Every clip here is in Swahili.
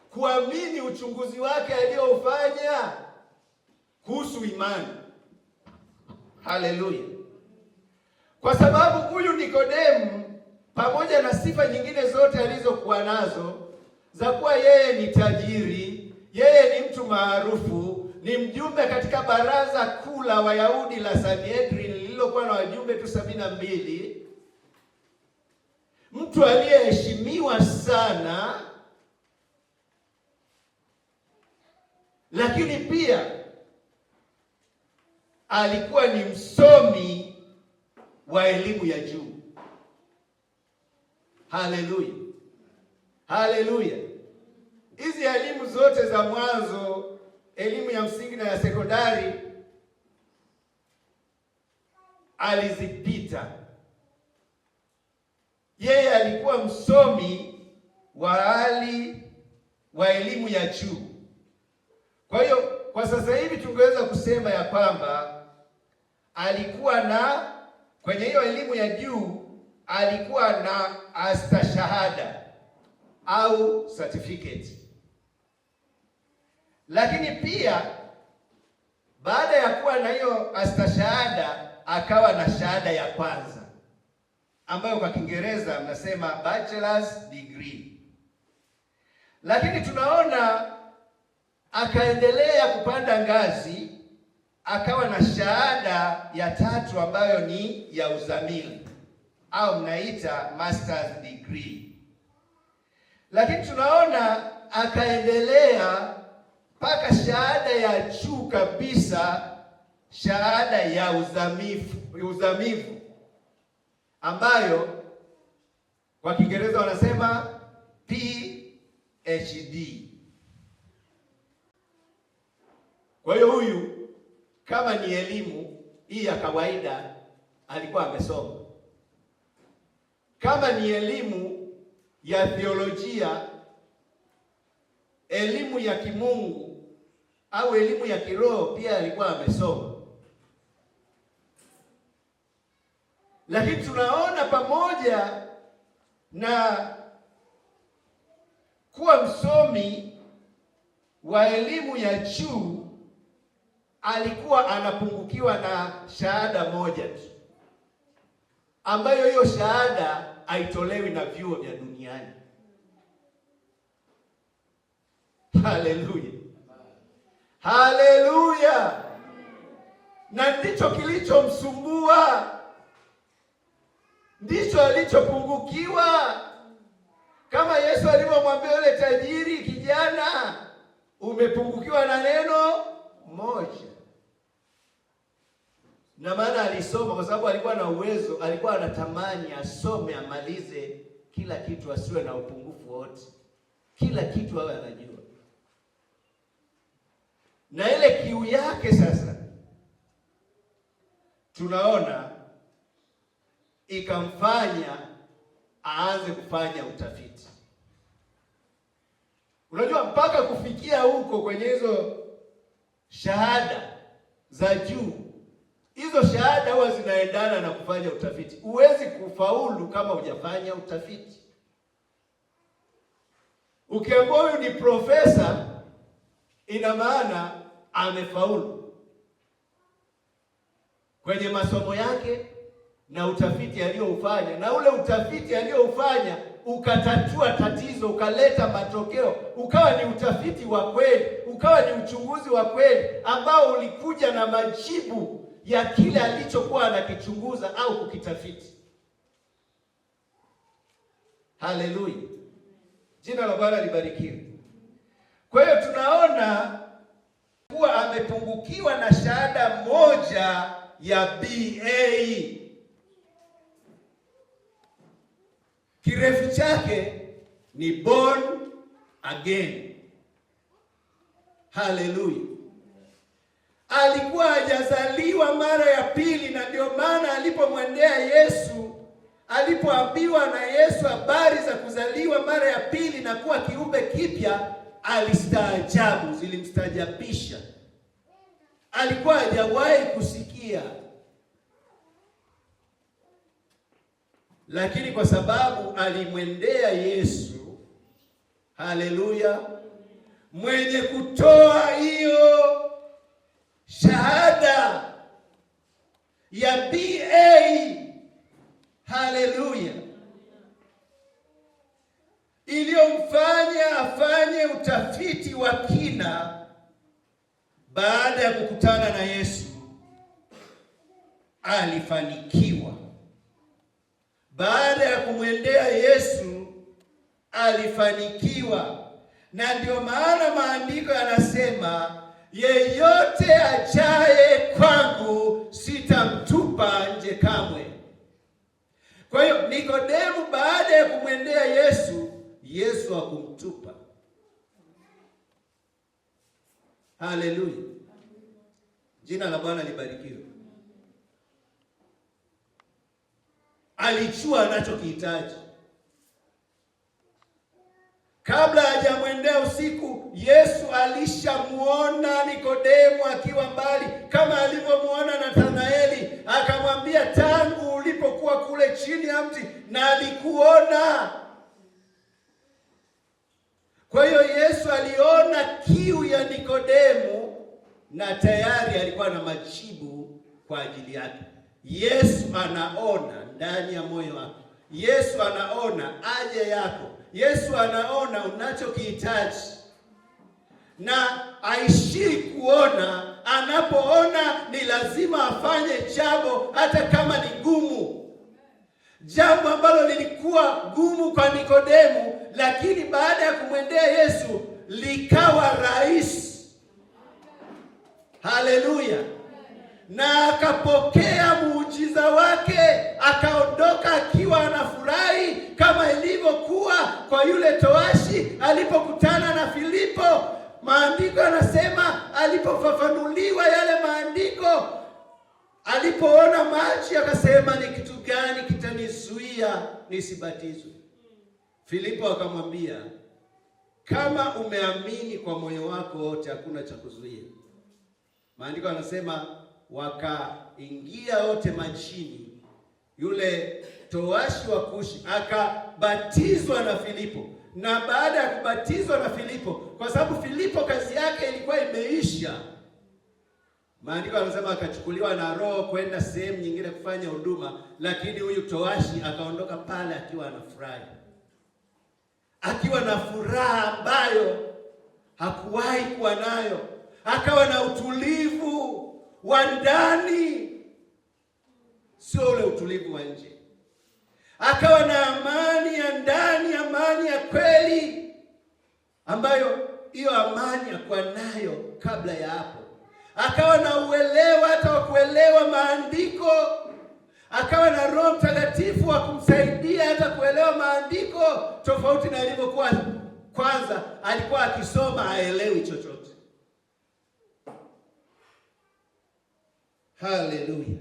kuamini uchunguzi wake aliyoufanya kuhusu imani. Haleluya! Kwa sababu huyu Nikodemu, pamoja na sifa nyingine zote alizokuwa nazo za kuwa yeye ni tajiri, yeye ni mtu maarufu, ni mjumbe katika baraza kuu la Wayahudi la Sanhedrin lililokuwa na wajumbe tu 72, mtu aliyeheshimiwa sana, lakini pia alikuwa ni msomi wa elimu ya juu. Haleluya, haleluya! Hizi elimu zote za mwanzo, elimu ya msingi na ya sekondari, alizipita. Yeye alikuwa msomi wa hali wa elimu ya juu. Kwa hiyo kwa sasa hivi tungeweza kusema ya kwamba alikuwa na, kwenye hiyo elimu ya juu alikuwa na astashahada au certificate. Lakini pia baada ya kuwa na hiyo astashahada akawa na shahada ya kwanza ambayo kwa Kiingereza mnasema bachelor's degree. Lakini tunaona akaendelea kupanda ngazi, akawa na shahada ya tatu ambayo ni ya uzamili au mnaita master's degree. Lakini tunaona akaendelea mpaka shahada ya juu kabisa, shahada ya uzamivu ambayo kwa Kiingereza wanasema PhD. Kwa hiyo huyu kama ni elimu hii ya kawaida alikuwa amesoma. Kama ni elimu ya theolojia, elimu ya kimungu au elimu ya kiroho pia alikuwa amesoma. Lakini tunaona pamoja na kuwa msomi wa elimu ya juu, alikuwa anapungukiwa na shahada moja tu, ambayo hiyo shahada haitolewi na vyuo vya duniani. Haleluya, haleluya! Na ndicho kilichomsumbua, ndicho alichopungukiwa. Kama Yesu alivyomwambia yule tajiri, kijana, umepungukiwa na neno moja. Na maana alisoma kwa sababu alikuwa na uwezo, alikuwa anatamani asome amalize kila kitu, asiwe na upungufu wote, kila kitu awe anajua. Na ile kiu yake sasa tunaona ikamfanya aanze kufanya utafiti. Unajua, mpaka kufikia huko kwenye hizo shahada za juu, hizo shahada huwa zinaendana na kufanya utafiti. Huwezi kufaulu kama hujafanya utafiti. Ukiambiwa huyu ni profesa, ina maana amefaulu kwenye masomo yake na utafiti aliyoufanya, na ule utafiti aliyoufanya ukatatua tatizo, ukaleta matokeo, ukawa ni utafiti wa kweli, ukawa ni uchunguzi wa kweli ambao ulikuja na majibu ya kile alichokuwa anakichunguza au kukitafiti. Haleluya, jina la Bwana libarikiwe. Kwa hiyo tunaona kuwa amepungukiwa na shahada moja ya BA. Kirefu chake ni born again. Haleluya. Alikuwa hajazaliwa mara ya pili, na ndio maana alipomwendea Yesu, alipoambiwa na Yesu habari za kuzaliwa mara ya pili na kuwa kiumbe kipya, alistaajabu, zilimstaajabisha. Alikuwa hajawahi kusikia. Lakini kwa sababu alimwendea Yesu, haleluya, mwenye kutoa hiyo shahada ya BA, haleluya, iliyomfanya afanye utafiti wa kina baada ya kukutana na Yesu. Alifanikiwa. Baada ya kumwendea Yesu alifanikiwa, na ndio maana maandiko yanasema, yeyote ajaye kwangu sitamtupa nje kamwe. Kwa hiyo Nikodemu baada ya kumwendea Yesu, Yesu hakumtupa. Haleluya, jina la Bwana libarikiwe. Alichua anachokihitaji. Kabla hajamwendea usiku, Yesu alishamuona Nikodemu akiwa mbali, kama alivyomuona Nathanaeli, akamwambia, tangu ulipokuwa kule chini ya mti na alikuona. Kwa hiyo Yesu aliona kiu ya Nikodemu na tayari alikuwa na majibu kwa ajili yake. Yesu anaona ndani ya moyo wako. Yesu anaona haja yako. Yesu anaona unachokihitaji, na aishii kuona. Anapoona ni lazima afanye jambo, hata kama ni gumu. Jambo ambalo lilikuwa gumu kwa Nikodemu, lakini baada ya kumwendea Yesu likawa rahisi. Haleluya! Na akapokea muujiza wake, akaondoka akiwa anafurahi, kama ilivyokuwa kwa yule towashi alipokutana na Filipo. Maandiko yanasema alipofafanuliwa yale maandiko, alipoona maji akasema, ni kitu gani kitanizuia nisibatizwe? Filipo akamwambia, kama umeamini kwa moyo wako wote, hakuna cha kuzuia. Maandiko yanasema wakaingia wote majini, yule towashi wa Kushi akabatizwa na Filipo. Na baada ya kubatizwa na Filipo, kwa sababu Filipo kazi yake ilikuwa imeisha, maandiko yanasema akachukuliwa na Roho kwenda sehemu nyingine kufanya huduma, lakini huyu towashi akaondoka pale akiwa anafurahi, akiwa na furaha ambayo hakuwahi kuwa nayo, akawa na utulivu wa ndani, sio ule utulivu wa nje. Akawa na amani ya ndani, amani ya kweli, ambayo hiyo amani hakuwa nayo kabla ya hapo. Akawa na uelewa hata wa kuelewa maandiko, akawa na Roho Mtakatifu wa kumsaidia hata kuelewa maandiko, tofauti na ilivyokuwa kwanza. Alikuwa akisoma haelewi chochote. Haleluya,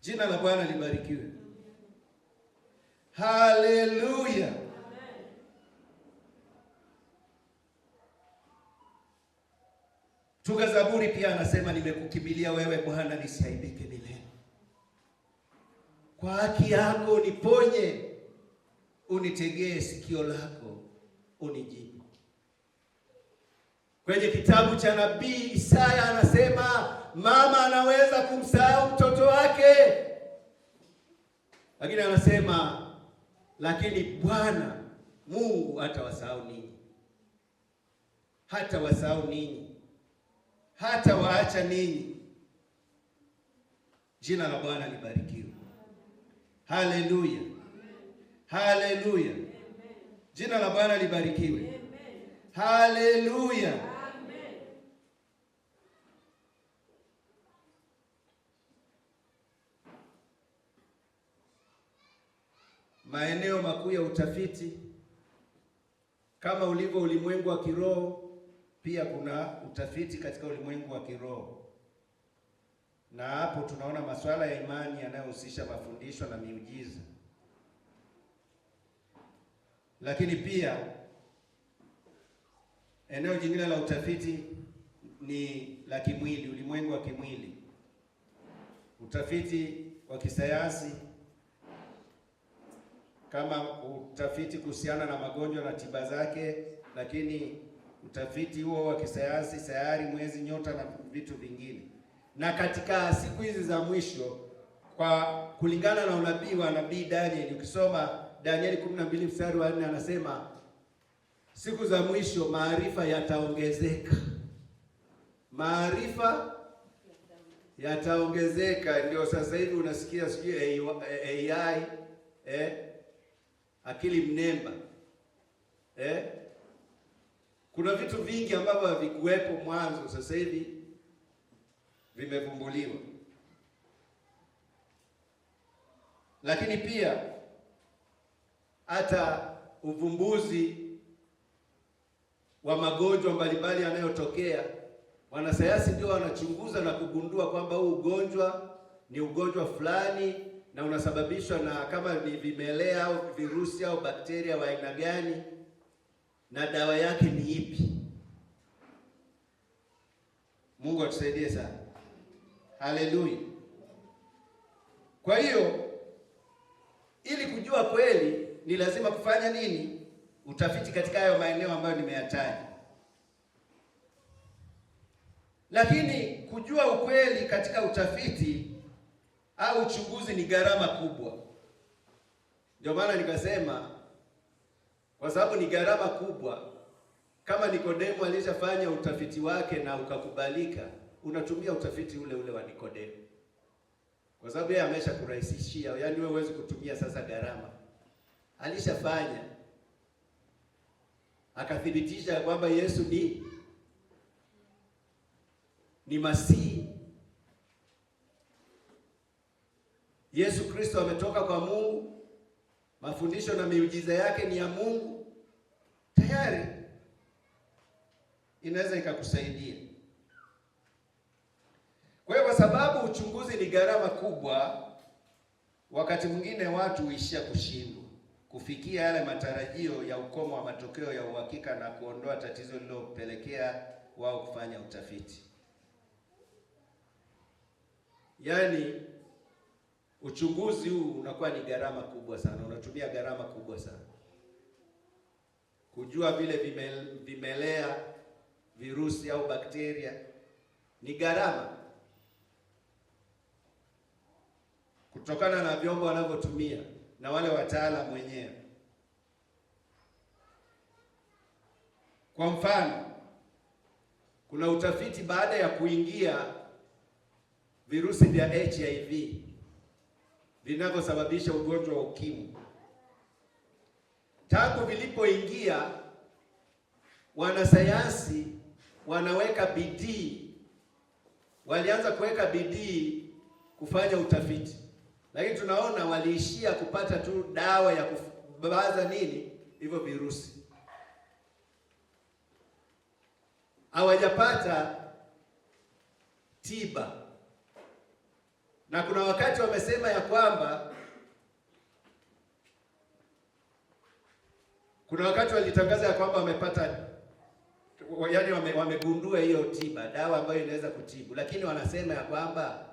jina la Bwana libarikiwe. Haleluya. Tunga Zaburi pia anasema, nimekukimbilia wewe Bwana, nisiaibike milele. Kwa haki yako niponye, unitegee sikio lako unijibu. Kwenye kitabu cha nabii Isaya anasema, mama anaweza kumsahau mtoto wake, lakini anasema, lakini Bwana Mungu hatawasahau ninyi. Hatawasahau ninyi, hata waacha ninyi. Jina la Bwana libarikiwe. Haleluya, haleluya, jina la Bwana libarikiwe. Haleluya. Maeneo makuu ya utafiti, kama ulivyo ulimwengu wa kiroho, pia kuna utafiti katika ulimwengu wa kiroho. Na hapo tunaona masuala ya imani yanayohusisha mafundisho na miujiza. Lakini pia eneo jingine la utafiti ni la kimwili, ulimwengu wa kimwili. Utafiti wa kisayansi kama utafiti kuhusiana na magonjwa na tiba zake, lakini utafiti huo wa kisayansi, sayari, mwezi, nyota na vitu vingine. Na katika siku hizi za mwisho, kwa kulingana na unabii wa nabii Daniel, ukisoma Danieli 12 mstari wa 4 anasema siku za mwisho maarifa yataongezeka. Maarifa yataongezeka. Ndio sasa hivi unasikia sijui AI, akili mnemba, kuna vitu vingi ambavyo havikuwepo mwanzo, sasa hivi vimevumbuliwa. Lakini pia hata uvumbuzi wa magonjwa mbalimbali yanayotokea, wanasayansi ndio wanachunguza na kugundua kwamba huu ugonjwa ni ugonjwa fulani na unasababishwa na kama ni vimelea au virusi au bakteria wa aina gani na dawa yake ni ipi. Mungu atusaidie sana. Haleluya. Kwa hiyo ili kujua kweli ni lazima kufanya nini? Utafiti katika hayo maeneo ambayo nimeyataja. Lakini kujua ukweli katika utafiti au uchunguzi ni gharama kubwa. Ndio maana nikasema kwa sababu ni gharama kubwa, kama Nikodemo alishafanya utafiti wake na ukakubalika, unatumia utafiti ule ule wa Nikodemo. Kwa sababu yeye amesha kurahisishia, yaani wewe huwezi kutumia sasa gharama. Alishafanya. Akathibitisha kwamba Yesu ni Masihi. Yesu Kristo ametoka kwa Mungu. Mafundisho na miujiza yake ni ya Mungu. Tayari inaweza ikakusaidia. Kwa hiyo kwa sababu uchunguzi ni gharama kubwa, wakati mwingine watu huishia kushindwa kufikia yale matarajio ya ukomo wa matokeo ya uhakika na kuondoa tatizo lililopelekea wao kufanya utafiti. Yaani uchunguzi huu unakuwa ni gharama kubwa sana, unatumia gharama kubwa sana. Kujua vile vimelea, virusi au bakteria ni gharama, kutokana na vyombo wanavyotumia na wale wataalamu wenyewe. Kwa mfano, kuna utafiti baada ya kuingia virusi vya HIV vinavyosababisha ugonjwa wa ukimwi. Tangu vilipoingia, wanasayansi wanaweka bidii, walianza kuweka bidii kufanya utafiti. Lakini tunaona waliishia kupata tu dawa ya kubaza hivyo virusi. Hawajapata tiba. Na kuna wakati wamesema ya kwamba, kuna wakati walitangaza ya kwamba wamepata, yaani wamegundua hiyo tiba, dawa ambayo inaweza kutibu. Lakini wanasema ya kwamba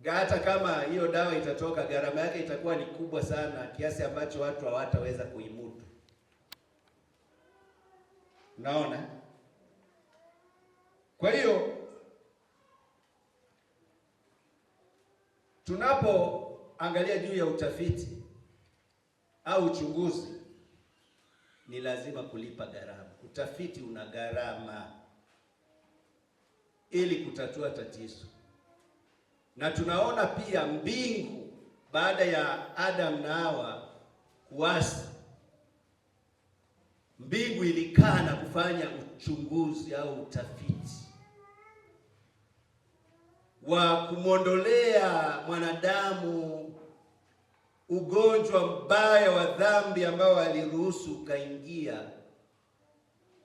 hata kama hiyo dawa itatoka, gharama yake itakuwa ni kubwa sana kiasi ambacho watu hawataweza kuimudu. Unaona? Kwa hiyo tunapoangalia juu ya utafiti au uchunguzi, ni lazima kulipa gharama. Utafiti una gharama ili kutatua tatizo. Na tunaona pia mbingu baada ya Adam na Hawa kuasi, mbingu ilikaa na kufanya uchunguzi au utafiti wa kumwondolea mwanadamu ugonjwa mbaya wa dhambi ambao aliruhusu ukaingia,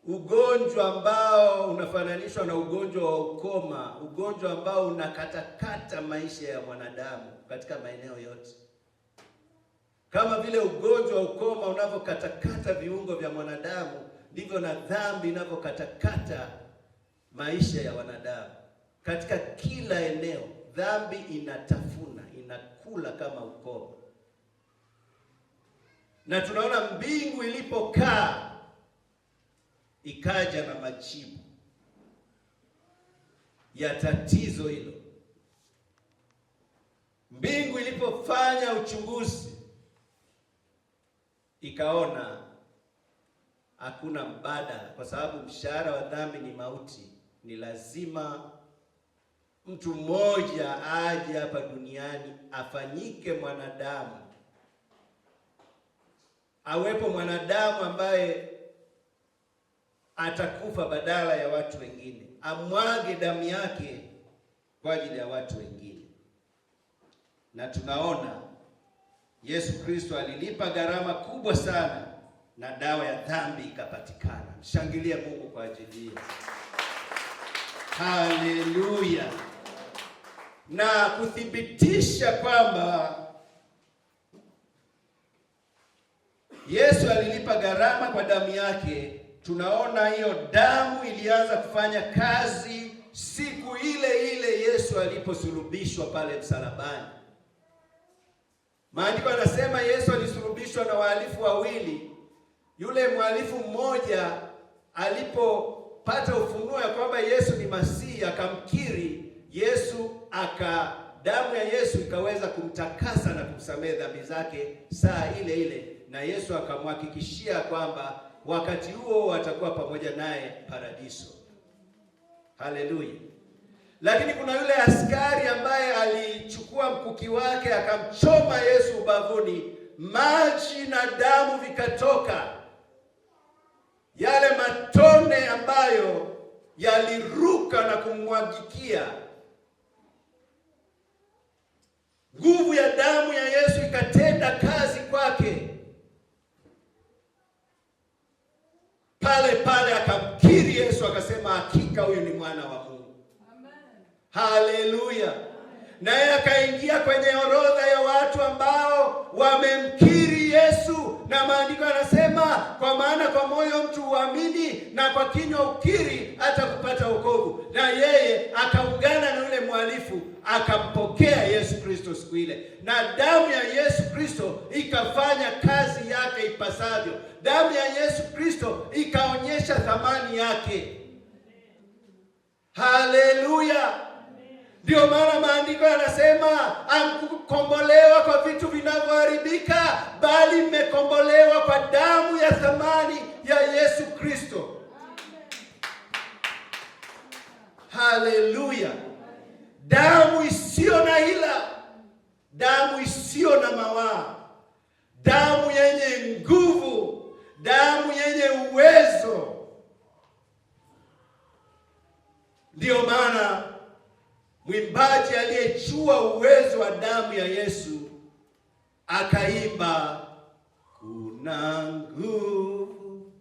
ugonjwa ambao unafananishwa na ugonjwa wa ukoma, ugonjwa ambao unakatakata maisha ya mwanadamu katika maeneo yote. Kama vile ugonjwa wa ukoma unavyokatakata viungo vya mwanadamu, ndivyo na dhambi inavyokatakata maisha ya wanadamu. Katika kila eneo dhambi inatafuna, inakula kama ukoma. Na tunaona mbingu ilipokaa ikaja na majibu ya tatizo hilo. Mbingu ilipofanya uchunguzi, ikaona hakuna mbadala, kwa sababu mshahara wa dhambi ni mauti. Ni lazima mtu mmoja aje hapa duniani, afanyike mwanadamu, awepo mwanadamu ambaye atakufa badala ya watu wengine, amwage damu yake kwa ajili ya watu wengine. Na tunaona Yesu Kristo alilipa gharama kubwa sana na dawa ya dhambi ikapatikana. Mshangilie Mungu kwa ajili hiyo. Haleluya. Na kuthibitisha kwamba Yesu alilipa gharama kwa damu yake, tunaona hiyo damu ilianza kufanya kazi siku ile ile Yesu aliposulubishwa pale msalabani. Maandiko yanasema Yesu alisulubishwa na wahalifu wawili. Yule mhalifu mmoja alipopata ufunuo ya kwamba Yesu ni Masihi, akamkiri Yesu, damu ya Yesu ikaweza kumtakasa na kumsamehe dhambi zake saa ile ile, na Yesu akamhakikishia kwamba wakati huo atakuwa pamoja naye paradiso. Haleluya. Lakini kuna yule askari ambaye alichukua mkuki wake akamchoma Yesu ubavuni, maji na damu vikatoka. Yale matone ambayo yaliruka na kumwagikia, nguvu ya damu ya Yesu ikatenda kazi kwake. Pale pale akamkiri Yesu, akasema hakika huyu ni mwana wa Mungu. Amen. Haleluya. Naye akaingia kwenye orodha ya watu ambao wamemkiri Yesu, na maandiko yanasema kwa maana kwa moyo mtu huamini na kwa kinywa ukiri hata kupata wokovu. Na yeye akaungana na yule mhalifu, akampokea Yesu Kristo siku ile, na damu ya Yesu Kristo ikafanya kazi yake ipasavyo. Damu ya Yesu Kristo ikaonyesha thamani yake. Haleluya. Ndio maana maandiko yanasema hamkukombolewa kwa vitu vinavyoharibika, bali mmekombolewa kwa damu ya thamani ya Yesu Kristo. Haleluya. Damu isiyo na hila, damu isiyo na mawaa, damu yenye nguvu, damu yenye uwezo. Ndio maana mwimbaji aliyejua uwezo wa damu ya Yesu akaimba, kuna nguvu,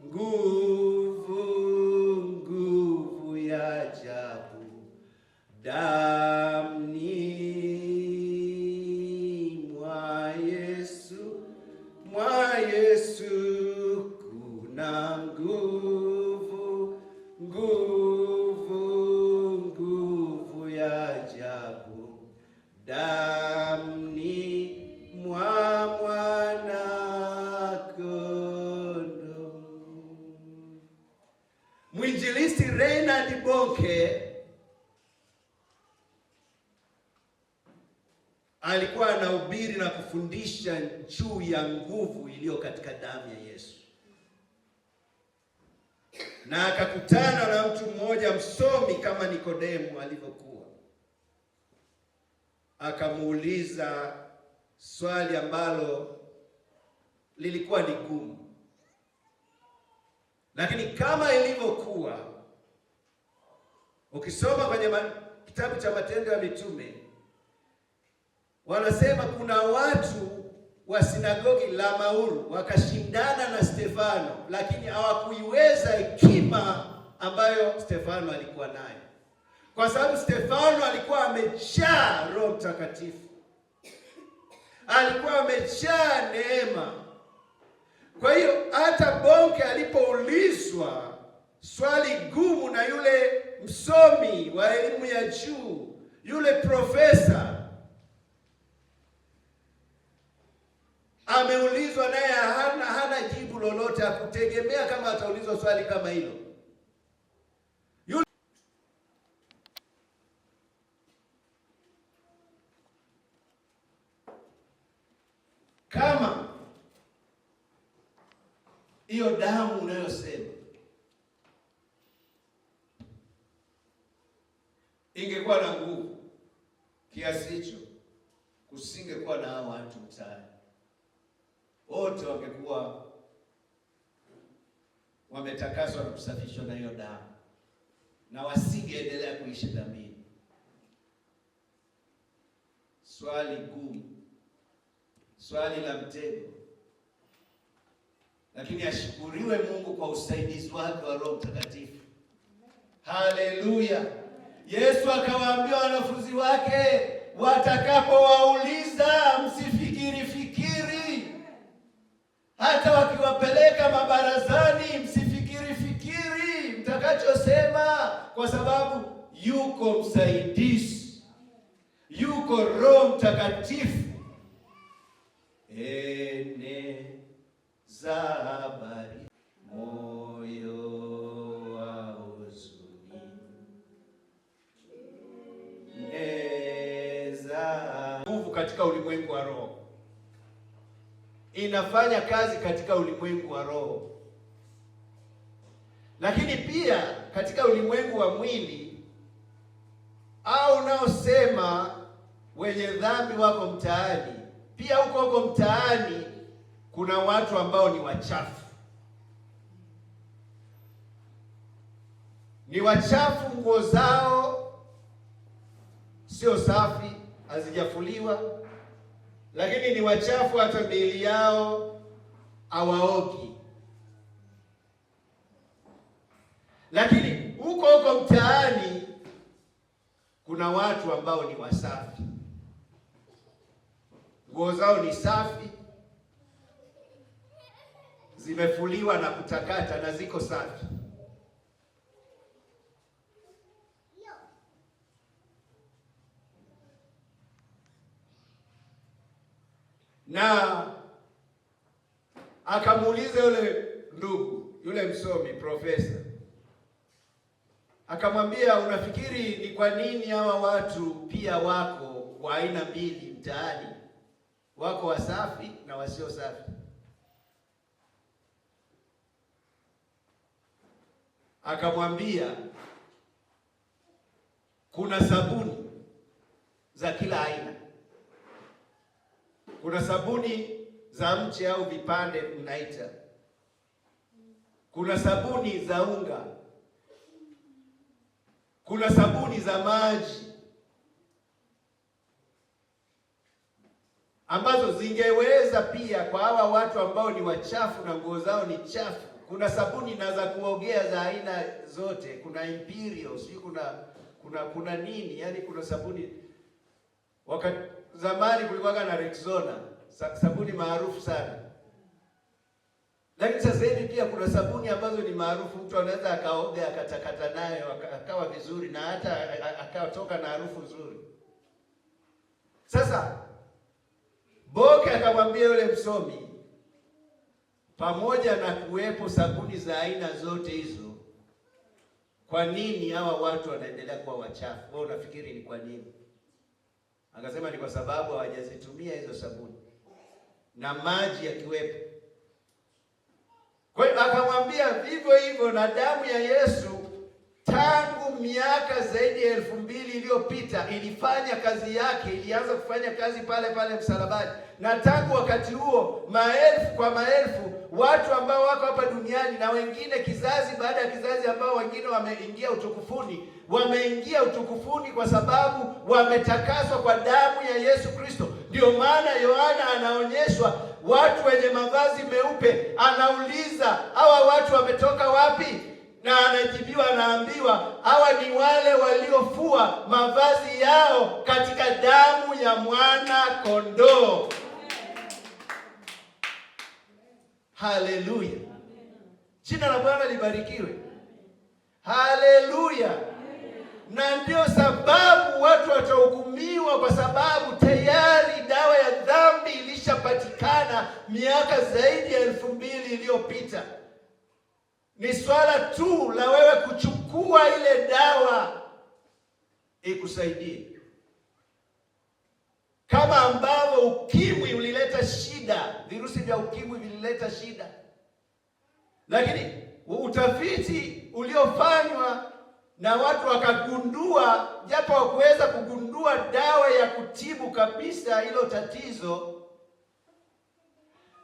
nguvu, nguvu ya ajabu damni mwa Yesu, mwa Yesu, kuna nguvu, nguvu ya ajabu damni mwa mwana kondoo. Mwinjilisti Reinhard Bonnke alikuwa anahubiri na kufundisha juu ya nguvu iliyo katika damu ya Yesu, na akakutana na mtu mmoja msomi kama Nikodemo alivyokuwa. Akamuuliza swali ambalo lilikuwa ni gumu, lakini kama ilivyokuwa ukisoma kwenye kitabu cha Matendo ya Mitume, wanasema kuna watu wa sinagogi la Mauru wakashindana na Stefano, lakini hawakuiweza hekima ambayo Stefano alikuwa nayo, kwa sababu Stefano alikuwa amejaa Roho Mtakatifu, alikuwa amejaa neema. Kwa hiyo hata Bonnke alipoulizwa swali gumu na yule msomi wa elimu ya juu, yule profesa, ameulizwa naye hana jibu lolote, hakutegemea kama ataulizwa swali kama hilo. Kama hiyo damu unayosema ingekuwa na nguvu kiasi hicho, kusingekuwa na hao watu mtaani, wote wangekuwa wametakaswa na kusafishwa na hiyo damu, na wasingeendelea kuishi dhambini. Swali gumu, swali la mtego, lakini ashukuriwe Mungu kwa usaidizi wake wa Roho Mtakatifu. Haleluya! Yesu akawaambia wanafunzi wake, watakapowauliza msifikiri, hata wakiwapeleka mabarazani msifikiri mtakachosema, kwa sababu yuko msaidizi, yuko Roho Mtakatifu. Eneza habari moyo wa huzuni, nguvu katika ulimwengu wa roho, inafanya kazi katika ulimwengu wa roho, lakini pia katika ulimwengu wa mwili. Au unaosema wenye dhambi wako mtaani, pia huko mtaani kuna watu ambao ni wachafu. Ni wachafu, nguo zao sio safi, hazijafuliwa, lakini ni wachafu, hata miili yao hawaogi. Lakini huko mtaani kuna watu ambao ni wasafi, nguo zao ni safi, zimefuliwa na kutakata na ziko safi. Na akamuuliza yule ndugu, yule msomi, profesa, akamwambia, unafikiri ni kwa nini hawa watu pia wako wa aina mbili mtaani? Wako wasafi na wasio safi. Akamwambia, kuna sabuni za kila aina. Kuna sabuni za mche au vipande mnaita, kuna sabuni za unga, kuna sabuni za maji ambazo zingeweza pia kwa hawa watu ambao ni wachafu na nguo zao ni chafu. Kuna sabuni na za kuogea za aina zote, kuna Imperial, sio kuna nini, yani kuna sabuni. Wakati zamani kulikuwa na Rexona, sabuni maarufu sana. Lakini sasa hivi pia kuna sabuni ambazo ni maarufu, mtu anaweza akaoga akatakata nayo akawa vizuri na hata akatoka na harufu nzuri. Sasa Boke akamwambia yule msomi, pamoja na kuwepo sabuni za aina zote hizo, kwa nini hawa watu wanaendelea kuwa wachafu? Wewe unafikiri ni kwa nini? Akasema ni kwa sababu hawajazitumia hizo sabuni na maji yakiwepo. Kwa hiyo akamwambia vivyo hivyo na damu ya Yesu tangu miaka zaidi ya 2000 iliyopita ilifanya kazi yake, ilianza kufanya kazi pale pale msalabani. Na tangu wakati huo maelfu kwa maelfu watu ambao wako hapa duniani, na wengine kizazi baada ya kizazi, ambao wengine wameingia utukufuni kwa sababu wametakaswa kwa damu ya Yesu Kristo. Ndio maana Yohana anaonyeshwa watu wenye mavazi meupe, anauliza hawa watu wametoka wapi? Na anajibiwa, anaambiwa hawa ni wale waliofua mavazi yao katika damu ya mwana kondoo. Haleluya! Jina la Bwana libarikiwe. Haleluya! na ndio sababu watu watahukumiwa, kwa sababu tayari dawa ya dhambi ilishapatikana miaka zaidi ya 2000 iliyopita. Ni swala tu la wewe kuchukua ile dawa ikusaidie. Kama ambavyo ukimwi ulileta shida, virusi vya ukimwi vilileta shida, lakini utafiti uliofanywa na watu wakagundua, japo hawakuweza kugundua dawa ya kutibu kabisa hilo tatizo,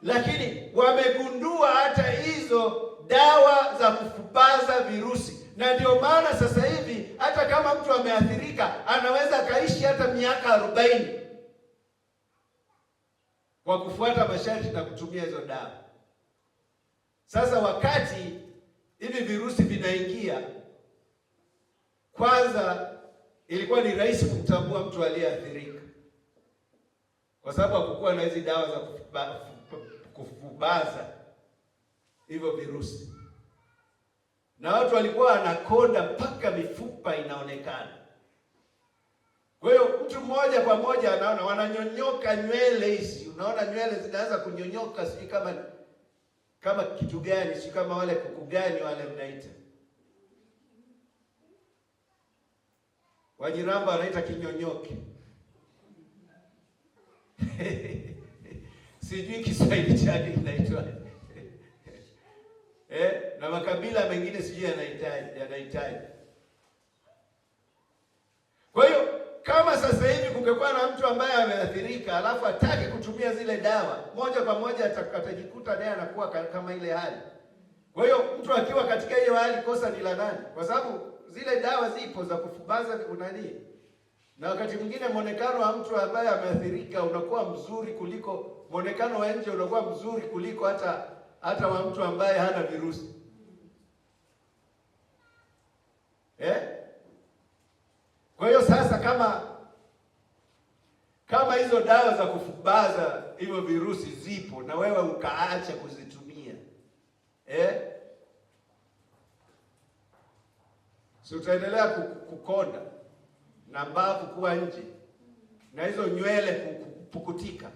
lakini wamegundua hata hizo dawa za kufubaza virusi. Na ndio maana sasa hivi hata kama mtu ameathirika anaweza kaishi hata miaka 40 kwa kufuata masharti na kutumia hizo dawa. Sasa wakati hivi virusi vinaingia, kwanza ilikuwa ni rahisi kumtambua mtu aliyeathirika, kwa sababu hakukuwa na hizi dawa za kufubaza hivyo virusi, na watu walikuwa wanakonda mpaka mifupa inaonekana. Kwa hiyo mtu mmoja kwa moja anaona wananyonyoka nywele hizi, unaona nywele zinaanza kunyonyoka, sijui kama kitu gani, sijui kama wale kuku gani wale mnaita, Wajiramba wanaita kinyonyoke. Sijui Kiswahili chake kinaitwa na makabila mengine sijui yanahitaji. Kwa hiyo kama sasa hivi kungekuwa na mtu ambaye ameathirika alafu atake kutumia zile dawa, moja kwa moja atajikuta naye anakuwa kama ile hali. Kwa hiyo mtu akiwa katika hiyo hali, kosa ni la nani? Kwa sababu zile dawa zipo za kufubaza unani, na wakati mwingine muonekano wa mtu ambaye ameathirika unakuwa mzuri kuliko muonekano wa nje, unakuwa mzuri kuliko hata wa mtu ambaye hana virusi. Kwa hiyo sasa kama hizo dawa za kufubaza hivyo virusi zipo na wewe ukaacha kuzitumia, si utaendelea kukonda na mbavu kuwa nje na hizo nywele kupukutika?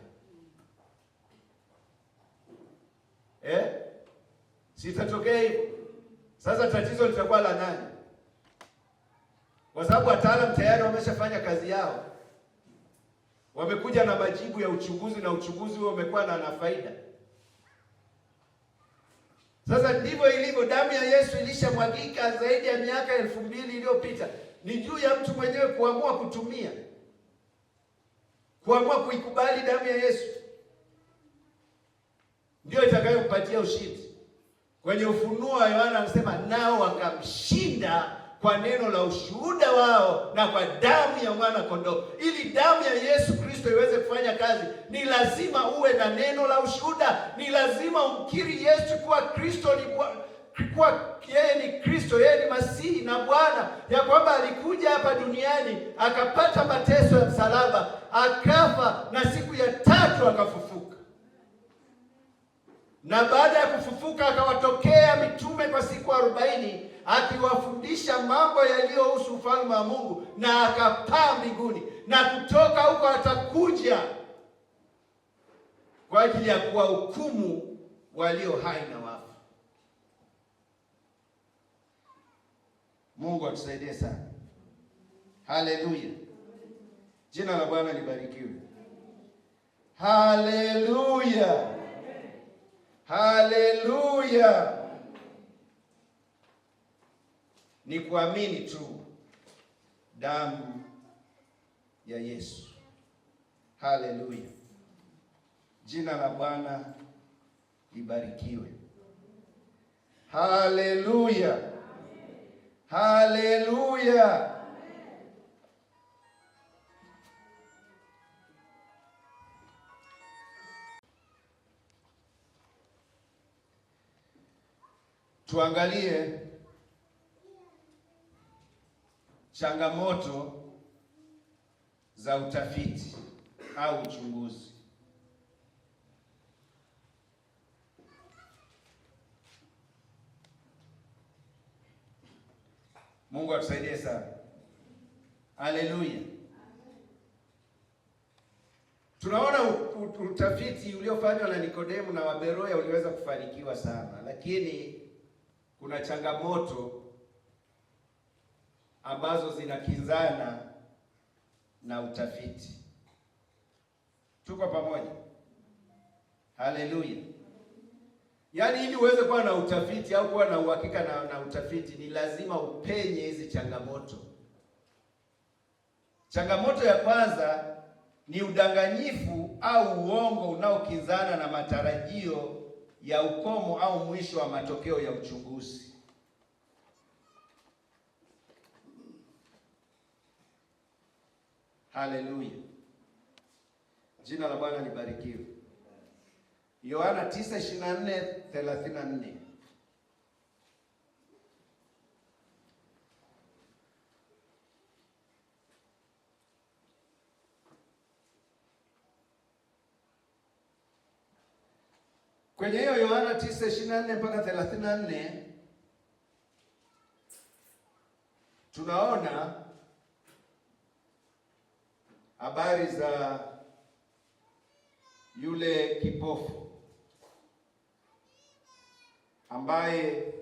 Sitatokea hivyo. Sasa tatizo litakuwa la nani? Kwa sababu wataalamu tayari wameshafanya kazi yao, wamekuja na majibu ya uchunguzi, na uchunguzi huo umekuwa na faida. Sasa ndivyo ilivyo. Damu ya Yesu ilishamwagika zaidi ya miaka 2000 iliyopita. Ni juu ya mtu mwenyewe kuamua kutumia, kuamua kuikubali damu ya Yesu, ndio itakayompatia ushindi. Kwenye Ufunuo wa Yohana anasema, nao wakamshinda kwa neno la ushuhuda wao na kwa damu ya mwana kondoo. Ili damu ya Yesu Kristo iweze kufanya kazi, ni lazima uwe na neno la ushuhuda. Ni lazima umkiri Yesu kuwa Kristo kuwa yeye ni Kristo, yeye ni Masihi na Bwana, ya kwamba alikuja hapa duniani akapata mateso ya msalaba, akafa na siku ya 3 akafufuka. Na baada ya kufufuka akawatokea mitume kwa siku 40 akiwafundisha mambo yaliyohusu ufalme wa Mungu, na akapaa mbinguni, na kutoka huko atakuja kwa ajili ya kuwahukumu walio hai na wafu. Mungu atusaidie sana. Haleluya. Jina la Bwana libarikiwe. Haleluya. Haleluya. Ni kuamini tu damu ya Yesu. Haleluya. Jina la Bwana libarikiwe. Haleluya. Haleluya. Tuangalie changamoto za utafiti au uchunguzi. Mungu atusaidie sana. Haleluya. Tunaona utafiti uliofanywa na Nikodemu na Waberoya uliweza kufanikiwa sana, lakini kuna changamoto ambazo zinakinzana na utafiti. Tuko pamoja? Haleluya. Yaani ili uweze kuwa na utafiti au kuwa na uhakika na utafiti, ni lazima upenye hizi changamoto. Changamoto ya kwanza ni udanganyifu au uongo unaokinzana na matarajio ya ukomo au mwisho wa matokeo ya uchunguzi. Haleluya. Jina la Bwana libarikiwe. Yohana 9:24-34. Kwenye hiyo Yohana 9:24 mpaka 34 tunaona habari za yule kipofu ambaye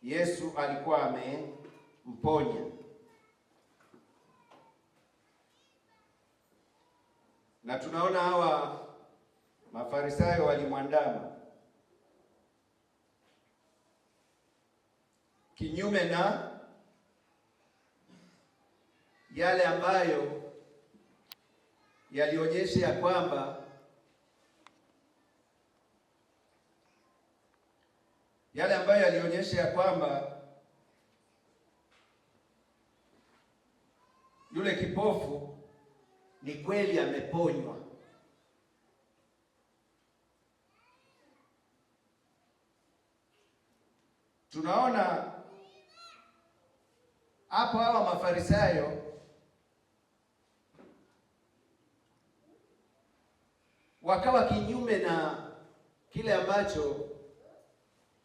Yesu alikuwa amemponya, na tunaona hawa Mafarisayo walimwandama kinyume na yale ambayo yalionyesha ya kwamba yule kipofu ni kweli ameponywa. Tunaona hapo hawa Mafarisayo wakawa kinyume na kile ambacho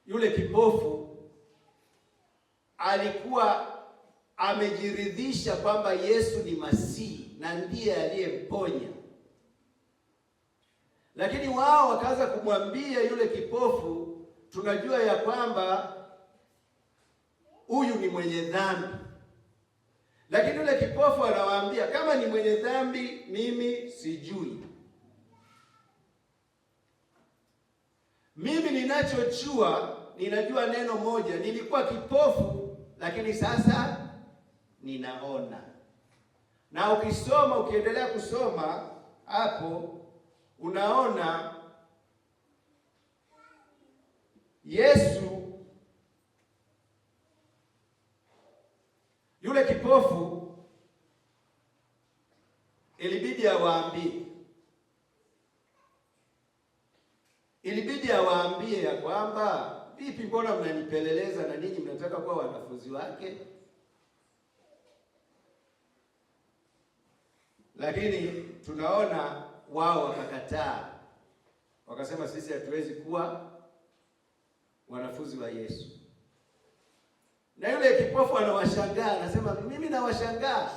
yule kipofu alikuwa amejiridhisha kwamba Yesu ni Masihi na ndiye aliyemponya. Lakini wao wakaanza kumwambia yule kipofu, tunajua ya kwamba huyu ni mwenye dhambi. Lakini yule kipofu anawaambia, kama ni mwenye dhambi mimi sijui. Mimi ninajua neno moja, nilikuwa kipofu lakini sasa ninaona. Na ukiendelea kusoma hapo unaona Yesu, yule kipofu ilibidi awaambie ya kwamba vipi, mbona mnanipeleleza na ninyi mnataka kuwa wanafunzi wake? Lakini tunaona wao wakakataa, wakasema sisi hatuwezi kuwa wanafunzi wa Yesu. Na yule kipofu anawashangaa, anasema mimi nawashangaa,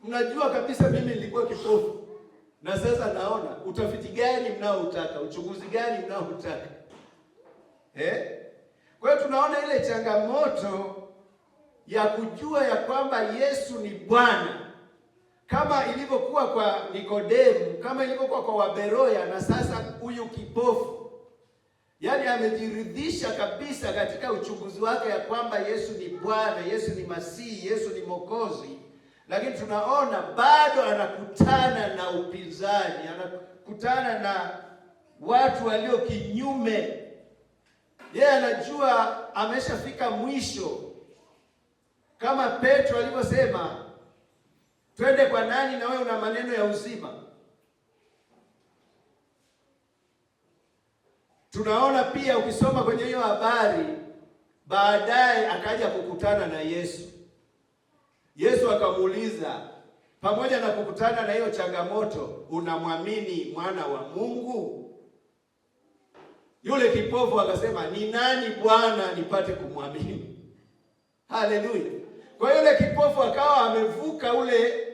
mnajua kabisa mimi nilikuwa kipofu na sasa naona. Utafiti gani mnaoutaka? Uchunguzi gani mnaoutaka? Kwa hiyo tunaona ile changamoto ya kujua ya kwamba Yesu ni Bwana, kama ilivyokuwa kwa Nikodemu, kama ilivyokuwa kwa Waberoya, na sasa huyu kipofu, yaani amejiridhisha kabisa katika uchunguzi wake ya kwamba Yesu ni Bwana, Yesu ni Masihi, Yesu ni Mwokozi. Lakini tunaona bado anakutana na upinzani, anakutana na watu walio kinyume. Yeye anajua ameshafika mwisho, kama Petro alivyosema, twende kwa nani na wewe una maneno ya uzima? Tunaona pia ukisoma kwenye hiyo habari, baadaye akaja kukutana na Yesu. Yesu akamuuliza, pamoja na kukutana na hiyo changamoto, unamwamini mwana wa Mungu? Yule kipofu akasema, ni nani Bwana nipate kumwamini? Haleluya! Kwa hiyo yule kipofu akawa amevuka ule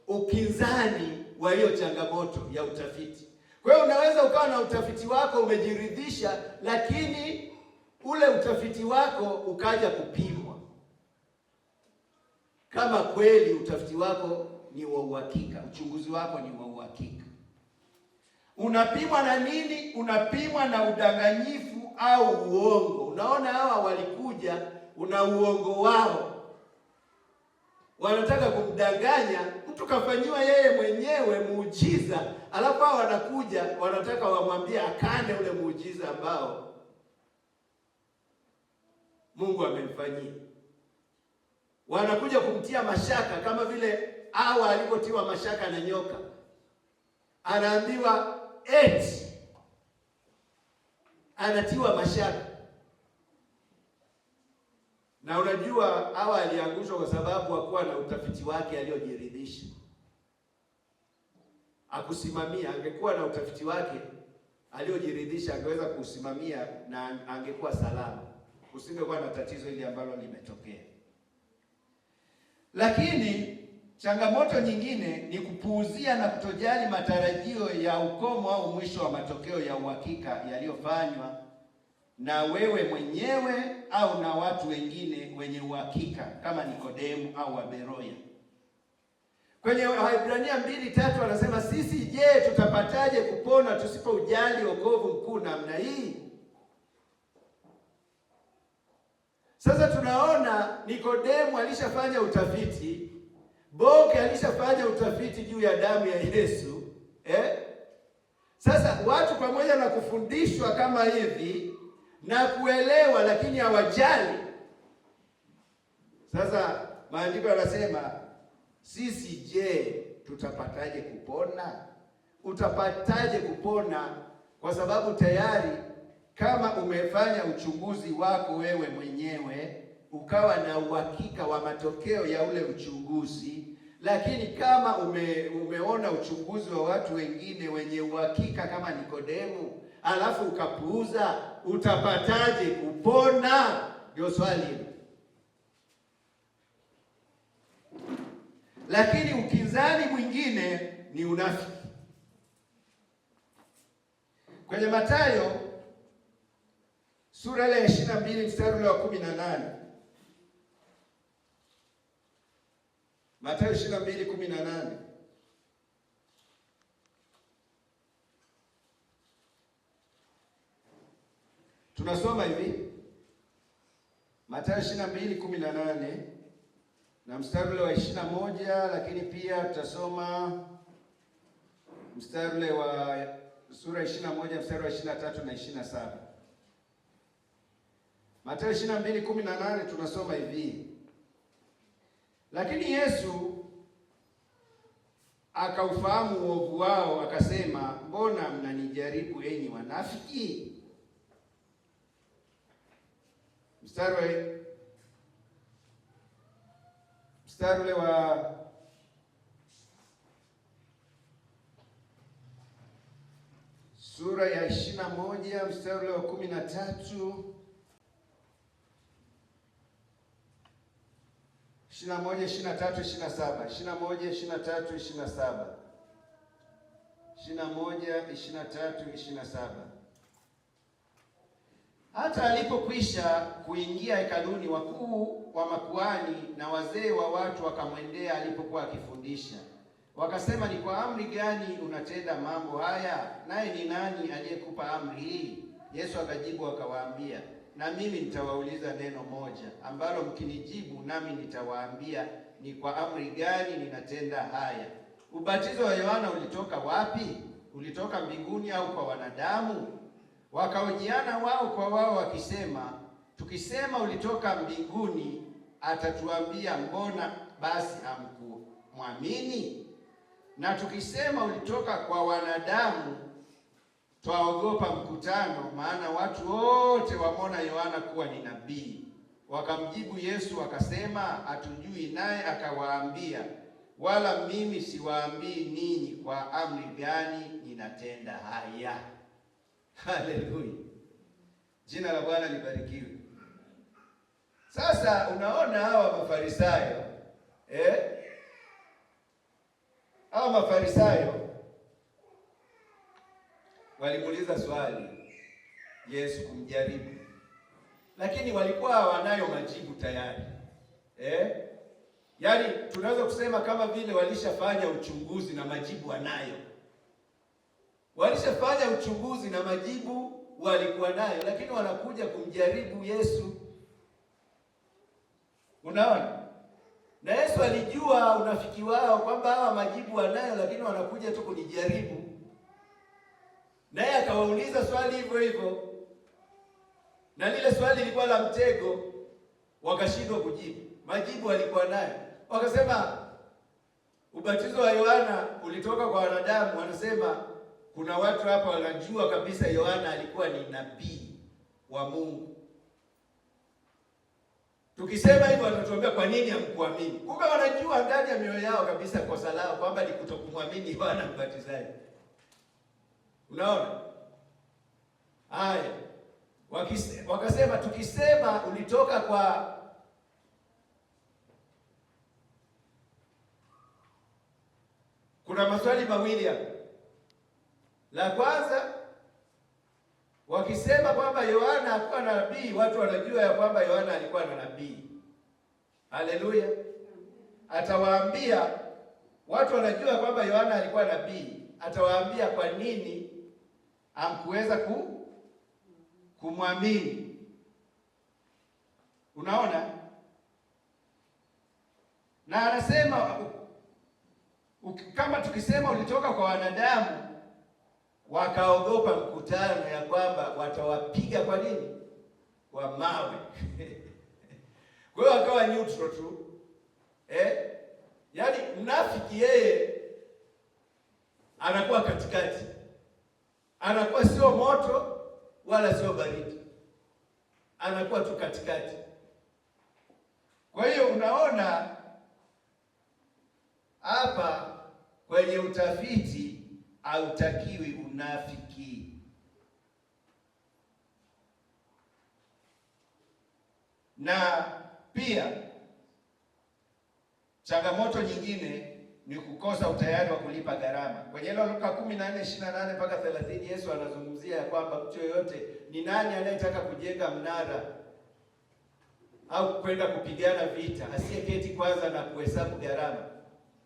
ukinzani wa hiyo changamoto ya utafiti. Kwa hiyo unaweza ukawa na utafiti wako umejiridhisha, lakini ule utafiti wako ukaja kupimwa kama kweli utafiti wako ni wa uhakika, uchunguzi wako ni wa uhakika. Unapimwa na nini? Unapimwa na udanganyifu au uongo. Unaona, hawa walikuja, una uongo wao, wanataka kumdanganya mtu, kafanyiwa yeye mwenyewe muujiza, alafu hao wanakuja wanataka wamwambie akane ule muujiza ambao Mungu amemfanyia. Wanakuja kumtia mashaka, kama vile Hawa alipotiwa mashaka na nyoka, anaambiwa eti anatiwa mashaka. Na unajua Hawa aliangushwa kwa sababu hakuwa na utafiti wake aliojiridhisha, akusimamia. Angekuwa na utafiti wake aliojiridhisha, angeweza kusimamia na angekuwa salama, kusingekuwa na tatizo hili ambalo limetokea. Lakini changamoto nyingine ni kupuuzia na kutojali matarajio ya ukomo au mwisho wa matokeo ya uhakika yaliyofanywa na wewe mwenyewe au na watu wengine wenye uhakika kama Nikodemu au Waberoya. Kwenye Waebrania 2:3 anasema, sisi je, tutapataje kupona tusipoujali wokovu mkuu namna hii? Sasa tunaona Nikodemu alishafanya utafiti, Boke alishafanya utafiti juu ya damu ya Yesu. Sasa watu pamoja na kufundishwa kama hivi na kuelewa, lakini hawajali. Sasa maandiko yanasema, sisi je, tutapataje kupona? Utapataje kupona? Kwa sababu tayari kama umefanya uchunguzi wako wewe mwenyewe, ukawa na uhakika wa matokeo ya ule uchunguzi, lakini kama umeona uchunguzi wa watu wengine wenye uhakika kama Nikodemu, alafu ukapuuza, utapataje kupona? Ndio swali. Lakini ukinzani mwingine ni unafiki. Kwenye Mathayo sura ya 22 mstari wa 18. Mathayo 22:18. Tunasoma hivi. Mathayo 22:18 na mstari wa 21, lakini pia tutasoma mstari wa sura 21 mstari wa 23 na 27. Mathayo 22:18 tunasoma hivi. Lakini Yesu akaufahamu uovu wao, akasema, mbona mnanijaribu enyi wanafiki? Mstari wa sura ya 21 mstari wa 13, 21, 23, 27, 21, 23, 27, 21, 23, 27. Hata alipokwisha kuingia hekaluni, wakuu wa makuhani na wazee wa watu wakamwendea alipokuwa akifundisha, wakasema, ni kwa amri gani unatenda mambo haya? Naye ni nani aliyekupa amri hii? Yesu akajibu akawaambia, na mimi nitawauliza neno moja, ambalo mkinijibu nami nitawaambia ni kwa amri gani ninatenda haya. Ubatizo wa Yohana ulitoka wapi? Ulitoka mbinguni au kwa wanadamu? Wakahojiana wao kwa wao wakisema, tukisema ulitoka mbinguni, atatuambia mbona basi hamkumwamini? Na tukisema ulitoka kwa wanadamu, twaogopa mkutano, maana watu wote wamwona Yohana kuwa ni nabii. Wakamjibu Yesu wakasema, hatujui. Naye akawaambia, wala mimi siwaambii ninyi kwa amri gani ninatenda haya. Haleluya, jina la Bwana libarikiwe. Sasa unaona hawa Mafarisayo hawa Mafarisayo walimuuliza swali Yesu kumjaribu, lakini walikuwa wanayo majibu tayari. Yaani tunaweza kusema kama vile walishafanya uchunguzi na majibu wanayo. Walishafanya uchunguzi na majibu walikuwa nayo, lakini wanakuja kumjaribu Yesu. Unaona? Na Yesu alijua unafiki wao kwamba hawa majibu wanayo, lakini wanakuja tu kunijaribu. Naye akawauliza swali hivyo hivyo. Na lile swali lilikuwa la mtego, wakashindwa kujibu. Majibu walikuwa nayo. Wakasema ubatizo wa Yohana ulitoka kwa wanadamu. Wanasema kuna watu hapa wanajua kabisa Yohana alikuwa ni nabii wa Mungu. Tukisema hivyo watatuambia kwa nini hamkuamini? Kumbe wanajua ndani ya mioyo yao kabisa kosa lao kwamba ni kutokumwamini Yohana Mbatizaji. Unaona? Haya. Wakasema tukisema ulitoka kwa kuna maswali mawili hapa. La kwanza, wakisema kwamba Yohana hakuwa nabii, watu wanajua ya kwamba Yohana alikuwa na nabii. Haleluya. Atawaambia watu wanajua kwamba Yohana alikuwa nabii. Atawaambia kwa nini hamkuweza kumwamini. Unaona? Na anasema kama tukisema ulitoka kwa wanadamu, wakaogopa mkutano ya kwamba watawapiga kwa nini? Kwa mawe. Kwa hiyo wakawa neutral tu. Yaani mnafiki yeye anakuwa katikati. Anakuwa sio moto wala sio baridi. Anakuwa tu katikati. Kwa hiyo unaona hapa kwenye utafiti hautakiwi unafiki. Na pia changamoto nyingine ni kukosa utayari wa kulipa gharama. Kwenye Luka 14:28 mpaka 30 Yesu anazungumzia ya kwamba mtu yoyote, ni nani anayetaka kujenga mnara au kwenda kupigana vita asiyeketi kwanza na kuhesabu gharama?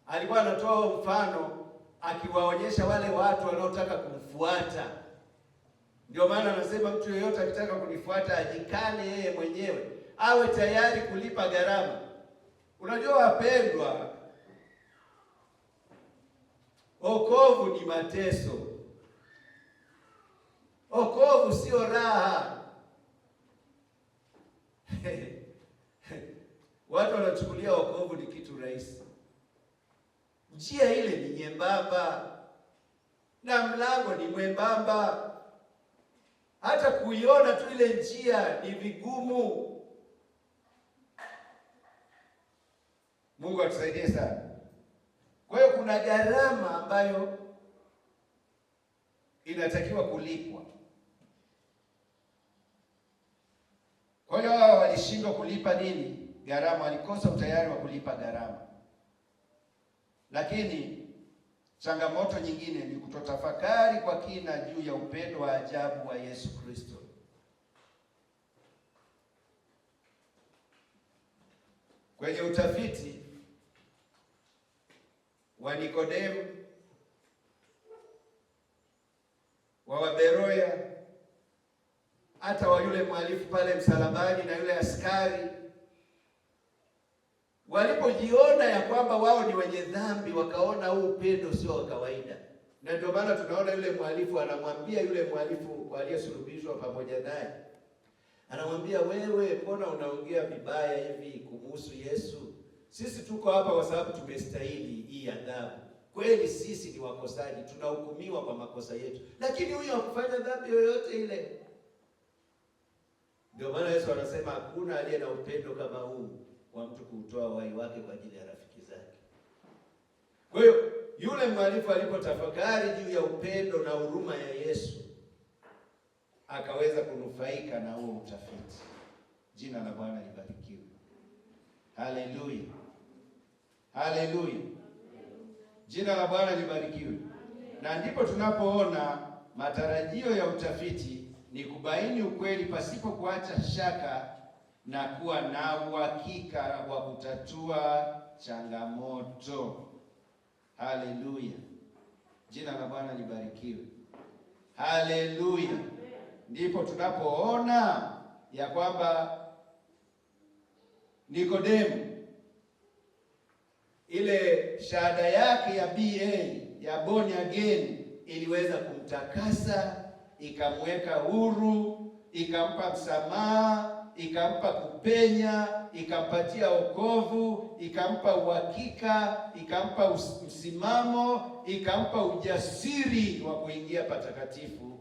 Alikuwa anatoa mfano akiwaonyesha wale watu wanaotaka kumfuata. Ndio maana anasema mtu yeyote akitaka kunifuata ajikane yeye mwenyewe, awe tayari kulipa gharama. Unajua wapendwa, wokovu ni mateso. Wokovu sio raha. Watu wanachukulia wokovu ni kitu rahisi. Njia ile ni nyembamba na mlango ni mwembamba. Hata kuiona tu ile njia ni vigumu. Mungu atusaidie sana. Kwa hiyo kuna gharama ambayo inatakiwa kulipwa. Kwa hiyo wao walishindwa kulipa nini? Gharama. Walikosa utayari wa kulipa gharama. Lakini changamoto nyingine ni kutotafakari kwa kina juu ya upendo wa ajabu wa Yesu Kristo. Kwenye utafiti wa Nikodemu, wa Waberoya, hata wa yule mhalifu pale msalabani na yule askari, walipojiona ya kwamba wao ni wenye dhambi, wakaona huu upendo sio wa kawaida. Na ndio maana tunaona yule mhalifu anamwambia yule mhalifu aliyesulubishwa pamoja naye, anamwambia, wewe mbona unaongea vibaya hivi kumhusu Yesu? Sisi tuko hapa kwa sababu tumestahili hii adhabu. Kweli sisi ni wakosaji, tunahukumiwa kwa makosa yetu, lakini huyu hakufanya dhambi yoyote ile. Ndio maana Yesu anasema hakuna aliye na upendo kama huu wa mtu kutoa uhai wake kwa ajili ya rafiki zake. Kwa hiyo yule mhalifu alipotafakari juu ya upendo na huruma ya Yesu, akaweza kunufaika na huo utafiti. Jina la Bwana libarikiwe. Haleluya, haleluya, jina la Bwana libarikiwe. Na ndipo tunapoona matarajio ya utafiti ni kubaini ukweli pasipo kuacha shaka na kuwa na uhakika wa kutatua changamoto. Haleluya, jina la Bwana libarikiwe. Haleluya. Ndipo tunapoona ya kwamba Nikodemu, ile shahada yake ya BA ya born again iliweza kumtakasa, ikamweka huru, ikampa msamaha, ikampa kupenya, ikampatia wokovu, ikampa uhakika, ikampa msimamo, ikampa ujasiri wa kuingia patakatifu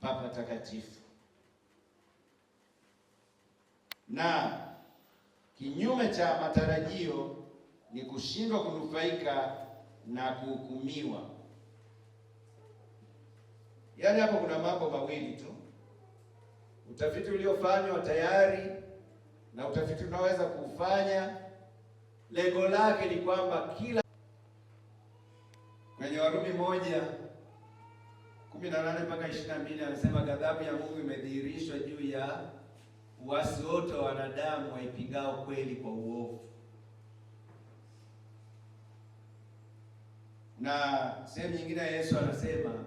pa patakatifu. Na kinyume cha matarajio ni kushindwa kunufaika na kuhukumiwa. Yaani hapo kuna mambo mawili tu. Utafiti uliofanywa tayari na utafiti unaweza kufanya, lengo lake ni kwamba kila kwenye Warumi 1:18 mpaka 22 anasema ghadhabu ya Mungu imedhihirishwa juu ya uasi wote wa wanadamu waipingao kweli kwa uovu. Na sehemu nyingine Yesu anasema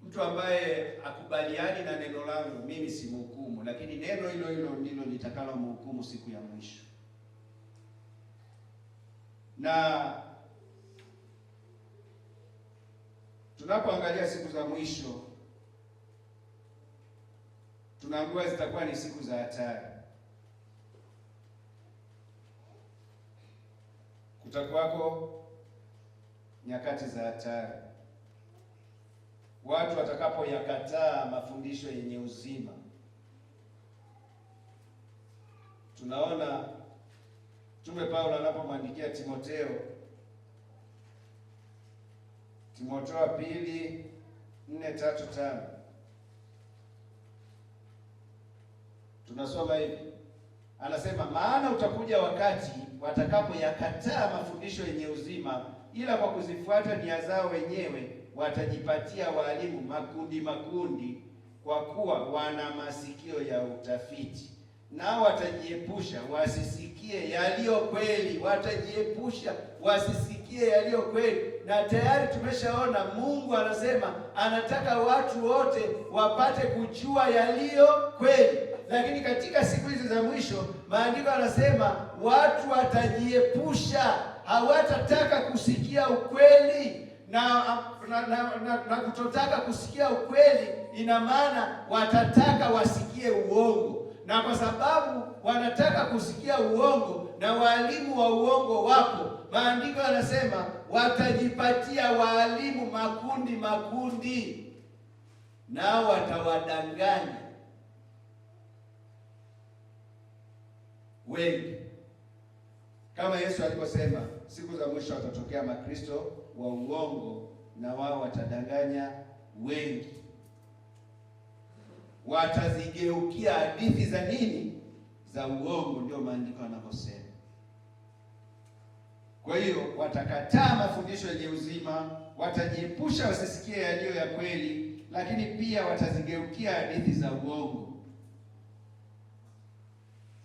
mtu ambaye akubaliani na neno langu mimi simhukumu, lakini neno hilo hilo ndilo litakalo mhukumu siku ya mwisho. Na tunapoangalia siku za mwisho, tunaambiwa zitakuwa ni siku za hatari. Kutakuwako nyakati za hatari, watu watakapoyakataa mafundisho yenye uzima. Tunaona Mtume Paulo anapomwandikia Timotheo, Timotheo wa pili 4:3-5, tunasoma hivi, anasema maana utakuja wakati watakapoyakataa mafundisho yenye uzima, ila kwa kuzifuata nia zao wenyewe watajipatia walimu makundi makundi, kwa kuwa wana masikio ya utafiti. Nao watajiepusha wasisikie yaliyo kweli, watajiepusha wasisikie yaliyo kweli. Na tayari tumeshaona Mungu anasema anataka watu wote wapate kujua yaliyo kweli. Lakini katika siku hizi za mwisho, maandiko yanasema watu watajiepusha, hawatataka kusikia ukweli. Na kutotaka kusikia ukweli ina maana watataka wasikie uongo. Na kwa sababu wanataka kusikia uongo na walimu wa uongo wapo, maandiko yanasema watajipatia walimu makundi makundi, nao watawadanganya wengi. Kama Yesu aliposema siku za mwisho watatokea makristo wa uongo, na wao watadanganya wengi. Watazigeukia hadithi za nini? Za uongo, ndio maandiko yanavyosema. Kwa hiyo watakataa mafundisho yenye uzima, watajiepusha wasisikie yaliyo ya kweli, lakini pia watazigeukia hadithi za uongo,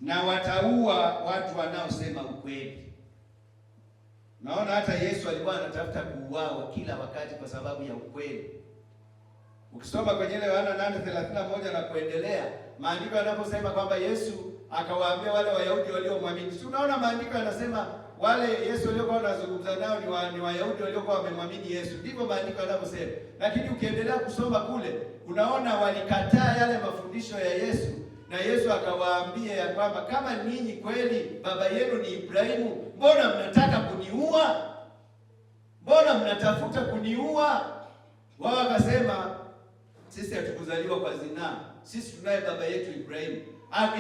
na wataua watu wanaosema ukweli. Naona hata Yesu alikuwa anatafuta kuuawa kila wakati kwa sababu ya ukweli. Ukisoma kwenye ile Yohana 8:31 na kuendelea, maandiko yanaposema kwamba Yesu akawaambia wale Wayahudi waliomwamini. Si unaona maandiko yanasema wale Yesu waliokuwa wanazungumza nao ni Wayahudi waliokuwa wamemwamini Yesu. Ndivyo maandiko yanaposema. Lakini ukiendelea kusoma kule, unaona walikataa yale mafundisho ya Yesu, na Yesu akawaambia ya kwamba kama ninyi kweli baba yenu ni Ibrahimu, mbona mnataka kuniua? Mbona mnatafuta kuniua? Wao wakasema sisi hatukuzaliwa kwa zinaa, sisi tunaye baba yetu Ibrahimu.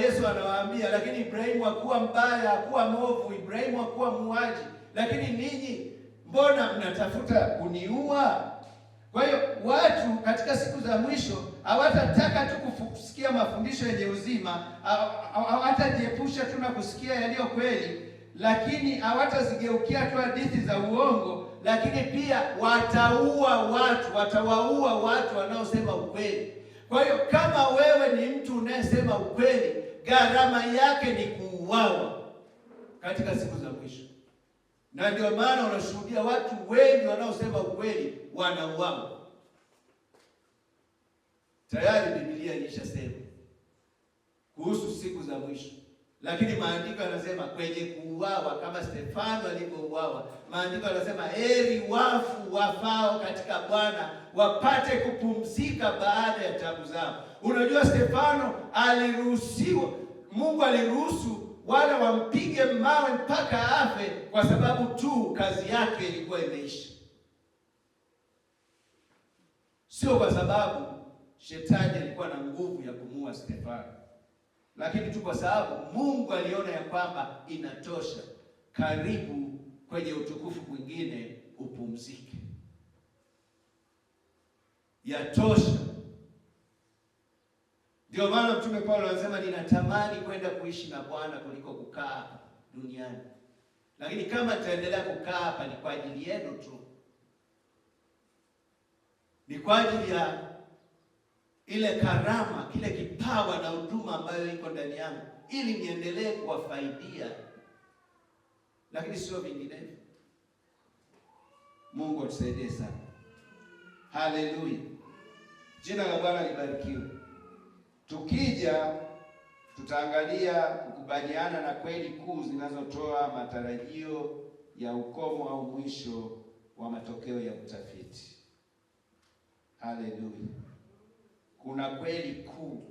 Yesu anawaambia lakini Ibrahimu hakuwa mbaya, hakuwa mwovu, Ibrahimu hakuwa muuaji, lakini ninyi mbona mnatafuta kuniua? Kwa hiyo watu katika siku za mwisho hawatataka tu kusikia mafundisho yenye uzima, hawatajiepusha tu na kusikia yaliyo kweli, lakini hawatazigeukia tu hadithi za uongo, lakini pia watawaua watu wanaosema ukweli. Kwa hiyo kama wewe ni mtu unayesema ukweli, gharama yake ni kuuawa katika siku za mwisho. Na ndio maana unashuhudia watu wengi wanaosema ukweli wanauawa. Tayari Biblia ilishasema kuhusu siku za mwisho, lakini maandiko yanasema kwenye kuuawa, kama Stefano alivyouawa, maandiko yanasema heri wafu wafao katika Bwana wapate kupumzika baada ya taabu zao. Unajua Stefano aliruhusiwa, Mungu aliruhusu wale wampige mawe mpaka afe kwa sababu tu kazi yake ilikuwa imeisha, sio kwa sababu Shetani alikuwa na nguvu ya kumuua Stefano, lakini tu kwa sababu Mungu aliona ya kwamba inatosha, karibu kwenye utukufu mwingine upumzike, yatosha. Ndio maana Mtume Paulo anasema ninatamani kwenda kuishi na Bwana kuliko kukaa hapa duniani, lakini kama nitaendelea kukaa hapa ni kwa ajili yenu tu, ni kwa ajili ya ile karama, kile kipawa na huduma ambayo iko ndani yangu, ili niendelee kuwafaidia, lakini sio vinginevyo. Mungu atusaidie sana. Haleluya, jina la Bwana libarikiwe. Tukija tutaangalia kukubaliana na kweli kuu zinazotoa matarajio ya ukomo au mwisho wa matokeo ya utafiti. Haleluya. Kuna kweli kuu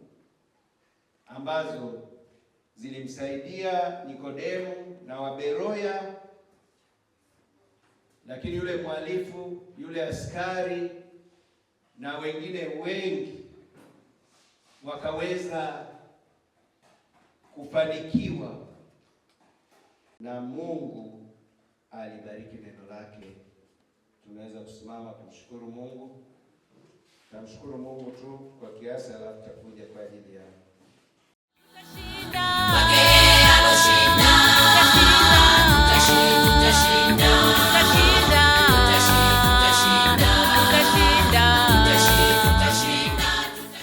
ambazo zilimsaidia Nikodemu na Waberoya, lakini yule mhalifu, yule askari na wengine wengi wakaweza kufanikiwa, na Mungu alibariki neno lake. Tunaweza kusimama kumshukuru Mungu. Namshukuru Mungu tu kwa kiasi, alafu tutakuja kwa ajili ya